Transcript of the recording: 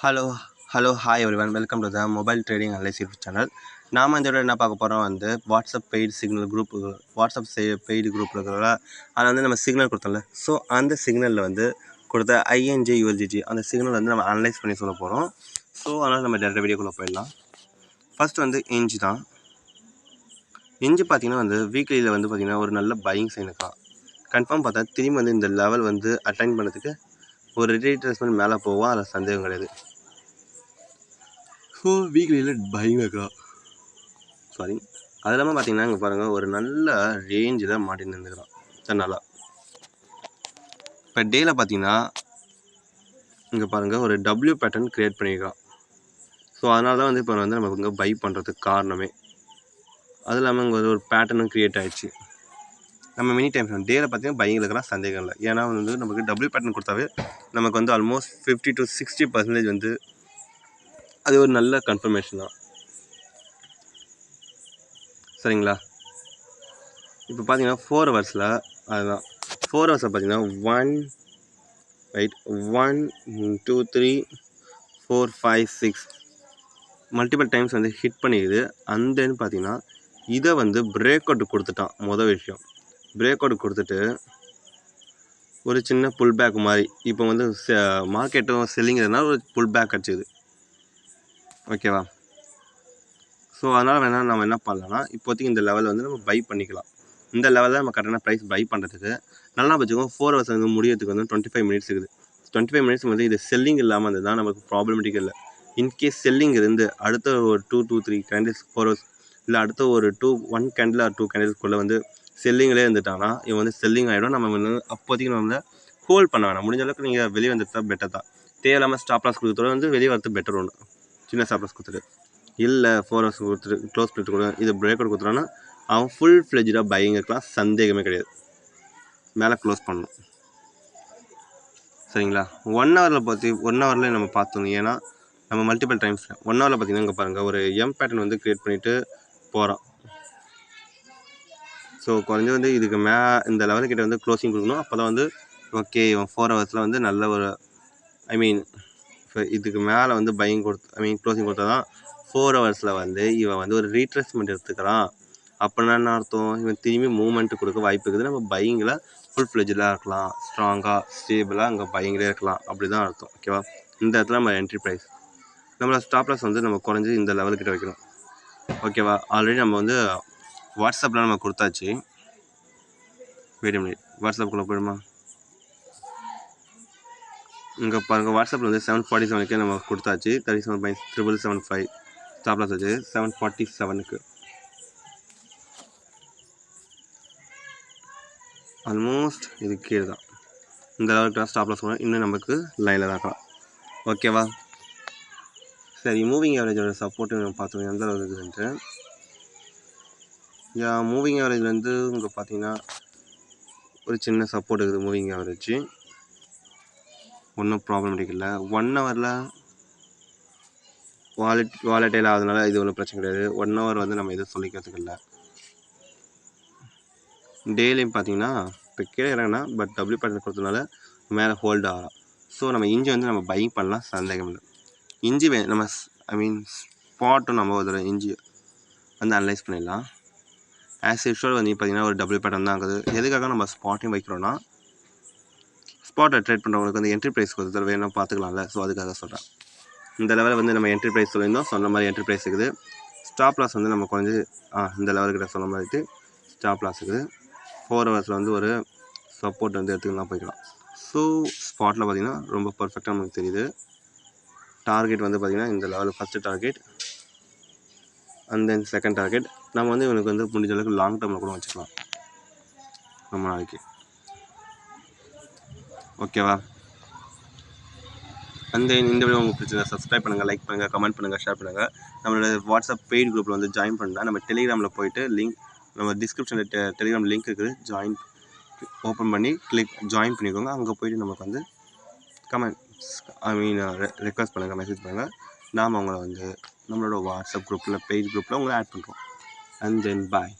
Hello hello hi everyone, welcome to the mobile trading analyse YouTube channel. நாம் இந்த விட என்ன பார்க்க போகிறோம் WhatsApp paid signal group, WhatsApp paid குரூப்பில் இருக்கிற அதில் நம்ம சிக்னல் கொடுத்தோம்ல. ஸோ அந்த சிக்னலில் கொடுத்த ஐஎன்ஜி யூஎல்ஜிஜி அந்த சிக்னல் நம்ம அனலைஸ் பண்ணி சொல்ல போகிறோம். ஸோ அதனால் நம்ம டேரக்டாக வீடியோக்குள்ளே போயிடலாம். ஃபஸ்ட் இன்ஜி தான். இன்ஜி பார்த்தீங்கன்னா வீக்லியில் பார்த்தீங்கன்னா ஒரு நல்ல பையிங் சைன் இருக்கலாம். கன்ஃபார்ம் பார்த்தா திரும்பி இந்த லெவல் அட்டைன் பண்ணுறதுக்கு ஒரு ரீட்ரேஸ்மெண்ட் மேலே போவோம், அதில் சந்தேகம் கிடையாது. ஸோ வீக்லியில் பையிங் இருக்கலாம். சாரி, அது இல்லாமல் பார்த்தீங்கன்னா இங்கே பாருங்கள், ஒரு நல்ல ரேஞ்சில் மாட்டின்னு இருந்துக்கிறான் தன்னால. இப்போ டேயில் பார்த்தீங்கன்னா இங்கே பாருங்கள், ஒரு டபிள்யூ பேட்டர்ன் க்ரியேட் பண்ணியிருக்கான். ஸோ அதனால தான் இப்போ நம்ம இங்கே பை பண்ணுறதுக்கு காரணமே. அது இல்லாமல் இங்கே ஒரு பேட்டர்னும் க்ரியேட் ஆகிடுச்சு. நம்ம மினி டைம் டேயில் பார்த்தீங்கன்னா பையிங் இருக்கலாம், சந்தேகம் இல்லை. ஏன்னா நமக்கு டபிள்யூ பேட்டர்ன் கொடுத்தாவே நமக்கு ஆல்மோஸ்ட் 50 to 60% அது ஒரு நல்ல கன்ஃபர்மேஷன் தான். சரிங்களா? இப்போ பார்த்தீங்கன்னா 4 ஹவர்ஸில் அதுதான் 4 ஹவர்ஸில் பார்த்தீங்கன்னா 1 2 3 4 5 6 மல்டிபிள் டைம்ஸ் ஹிட் பண்ணிடுது. அந்தன்னு பார்த்தீங்கன்னா இதை பிரேக் அவுட் கொடுத்துட்டான். மொதல் விஷயம், பிரேக் அவுட் கொடுத்துட்டு ஒரு சின்ன புல் பேக் மாதிரி இப்போ மார்க்கெட்டும் செல்லிங்கிறதுனால ஒரு புல் பேக் அடிச்சுது. ஓகேவா? ஸோ அதனால் வேணால் நம்ம என்ன பண்ணலாம்னா, இப்போதைக்கு இந்த லெவலில் நம்ம பை பண்ணிக்கலாம். இந்த லெவலில் நம்ம கரெக்டான ப்ரைஸ் பை பண்ணுறதுக்கு நல்லா வச்சுக்கோங்க. 4 ஹவர்ஸ் முடியறதுக்கு 25 மினிட்ஸ் இருக்குது. 25 மினிட்ஸ் இது செல்லிங் இல்லாமல் இருந்ததுதான் நமக்கு ப்ராப்ளமேட்டிக் இல்லை. இன்கேஸ் செல்லிங் இருந்து அடுத்த ஒரு 2 to 3 கேண்டில்ஸ் 4 ஹவர்ஸ் இல்லை அடுத்த ஒரு 1 கேண்டில் ஆர் 2 கேண்டில்ஸ்க்குள்ளே செல்லிங்லேயே இருந்துட்டாங்கன்னா இவன் செல்லிங் ஆகிடும். நம்ம அப்போதைக்கு நம்ம ஹோல்ட் பண்ண வேணாம். முடிஞ்ச அளவுக்கு நீங்கள் வெளியே வந்துட்டா பெட்டர் தான். தேவையில்லாமல் ஸ்டாப் லாஸ் கொடுத்துட்டு வெளியே வரது பெட்டர். ஒன்று சின்ன ஸ்டாப் லாஸ் கொடுத்துட்டு இல்லை 4 ஹவர்ஸ் கொடுத்துட்டு க்ளோஸ் பண்ணிட்டு கூட இது பிரேக் அவுட் கொடுத்துட்டான்னா அவன் ஃபுல் ஃப்ளெஜ்டாக பையிங் இருக்கலாம், சந்தேகமே கிடையாது. மேலே க்ளோஸ் பண்ணணும். சரிங்களா? 1 ஹவரில் நம்ம பார்த்தோம். ஏன்னா நம்ம மல்டிபிள் டைம்ஸ் 1 ஹவரில் பார்த்தீங்கன்னா இங்கே பாருங்கள், ஒரு எம் பேட்டர்ன் க்ரியேட் பண்ணிவிட்டு போகிறான். ஸோ குறைஞ்ச இதுக்கு இந்த லெவலுக்கிட்ட க்ளோசிங் கொடுக்கணும். அப்போ தான் ஓகே இவன் 4 ஹவர்ஸில் நல்ல ஒரு இப்போ இதுக்கு மேலே பையிங் கொடுத்து க்ளோசிங் கொடுத்தா தான் 4 ஹவர்ஸில் இவன் ஒரு ரீட்ரேஸ்மெண்ட் எடுத்துக்கிறான். அப்படின்னா என்ன அர்த்தம்? இவன் திரும்பி மூவ்மெண்ட் கொடுக்க வாய்ப்பு இருக்குது. நம்ம பையிங்கில் ஃபுல் ஃப்ளெஜ்டாக இருக்கலாம், ஸ்ட்ராங்காக ஸ்டேபிளாக அங்கே பையிங்லேயே இருக்கலாம். அப்படி தான் அர்த்தம். ஓகேவா? இந்த இடத்துல நம்ம என்ட்ரி ப்ரைஸ் நம்மளோட ஸ்டாப் லாஸ் நம்ம குறைஞ்சி இந்த லெவலுக்கிட்ட வைக்கணும். ஓகேவா? ஆல்ரெடி நம்ம வாட்ஸ்அப்பில் நம்ம கொடுத்தாச்சு. வெயிட் மினிட், வாட்ஸ்அப்புக்குள்ளே போயிடுமா? இங்கே பாருங்கள், வாட்ஸ்அப்பில் 747க்கு நம்ம கொடுத்தாச்சு. 37.775 ஸ்டாப் லாஸ் வச்சு 747க்கு ஆல்மோஸ்ட் இது கீழே தான். இந்த லெவலுக்கு ஸ்டாப் லாஸ் பண்ணால் இன்னும் நமக்கு லைனில் தான் இருக்கலாம். ஓகேவா? சரி, மூவிங் ஆவரேஜோட சப்போர்ட்டு நம்ம பார்த்தோம் எந்த அளவுக்கு இருக்குதுன்ட்டு. மூவிங் ஆவரேஜ்லேருந்து இங்கே பார்த்தீங்கன்னா ஒரு சின்ன சப்போர்ட் இருக்குது. மூவிங் ஆவரேஜ் ஒன்றும் ப்ராப்ளமேட்டிக் இல்லை. 1 ஹவரில் வாலட்டைல் ஆகுதுனால இது ஒன்றும் பிரச்சனை கிடையாது. 1 ஹவர் நம்ம எதுவும் சொல்லிக்கிறதுக்கு இல்லை. டெய்லியும் பார்த்தீங்கன்னா இப்போ கீழே இறங்கினா பட் டபிள்யூ பேட்டர்ன் கொடுத்ததுனால மேலே ஹோல்டு ஆகலாம். ஸோ நம்ம இஞ்சி நம்ம பையிங் பண்ணலாம், சந்தேகம் இல்லை. இஞ்சி நம்ம ஸ்பாட்டும் நம்ம ஒரு இஞ்சி அனலைஸ் பண்ணிடலாம். ஆஸ் யூஷுவல் பார்த்தீங்கன்னா ஒரு டபிள்யூ பேட்டர்ன் தான் ஆகுது. எதுக்காக நம்ம ஸ்பாட்டையும் வைக்கிறோன்னா, ஸ்பாட்டை ட்ரேட் பண்ணுறவங்களுக்கு என்ட்ரி ப்ரைஸ் கொடுத்து வேணும் பார்த்துக்கலாம்ல. ஸோ அதுக்காக சொல்கிறேன். இந்த லெவலில் நம்ம என்ட்ரி ப்ரைஸ் சொல்லியிருந்தோம், சொன்ன மாதிரி என்ட்ரி ப்ரைஸ் இருக்குது. ஸ்டாப் லாஸ் நம்ம குறைஞ்சி இந்த லெவலுக்கிட்ட சொன்ன மாதிரி ஸ்டாப் லாஸ் இருக்குது. 4 ஹவர்ஸில் ஒரு சப்போர்ட் எடுத்துக்கலாம், போய்க்கலாம். ஸோ ஸ்பாட்டில் பார்த்திங்கன்னா ரொம்ப பர்ஃபெக்டாக நமக்கு தெரியுது. டார்கெட் பார்த்திங்கன்னா இந்த லெவலில் first target and then second target. நம்ம இவனுக்கு முடிஞ்ச அளவுக்கு லாங் டேர்மில் கூட வச்சுக்கலாம் ரொம்ப நாளைக்கு. ஓகேவா? அந்த இந்த வீடியோ உங்களுக்கு பிடிச்சதை சப்ஸ்கிரைப் பண்ணுங்கள், லைக் பண்ணுங்கள், கமெண்ட் பண்ணுங்கள், ஷேர் பண்ணுங்கள். நம்மளோட வாட்ஸ்அப் பெய்ட் குரூப்பில் ஜாயின் பண்ணலாம். நம்ம டெலிகிராமில் போய்ட்டு லிங்க் நம்ம டிஸ்கிரிப்ஷனில் டெலிகிராம் லிங்க் இருக்குது. ஓப்பன் பண்ணி ஜாயின் பண்ணிக்கோங்க. அங்கே போய்ட்டு நமக்கு கமெண்ட்ஸ் ரெக்வஸ்ட் பண்ணுங்கள், மெசேஜ் பண்ணுங்கள். நாம் அவங்கள நம்மளோட வாட்ஸ்அப் குரூப்பில் பெய்ட் குரூப்பில் உங்களை ஆட் பண்ணுறோம். And then bye.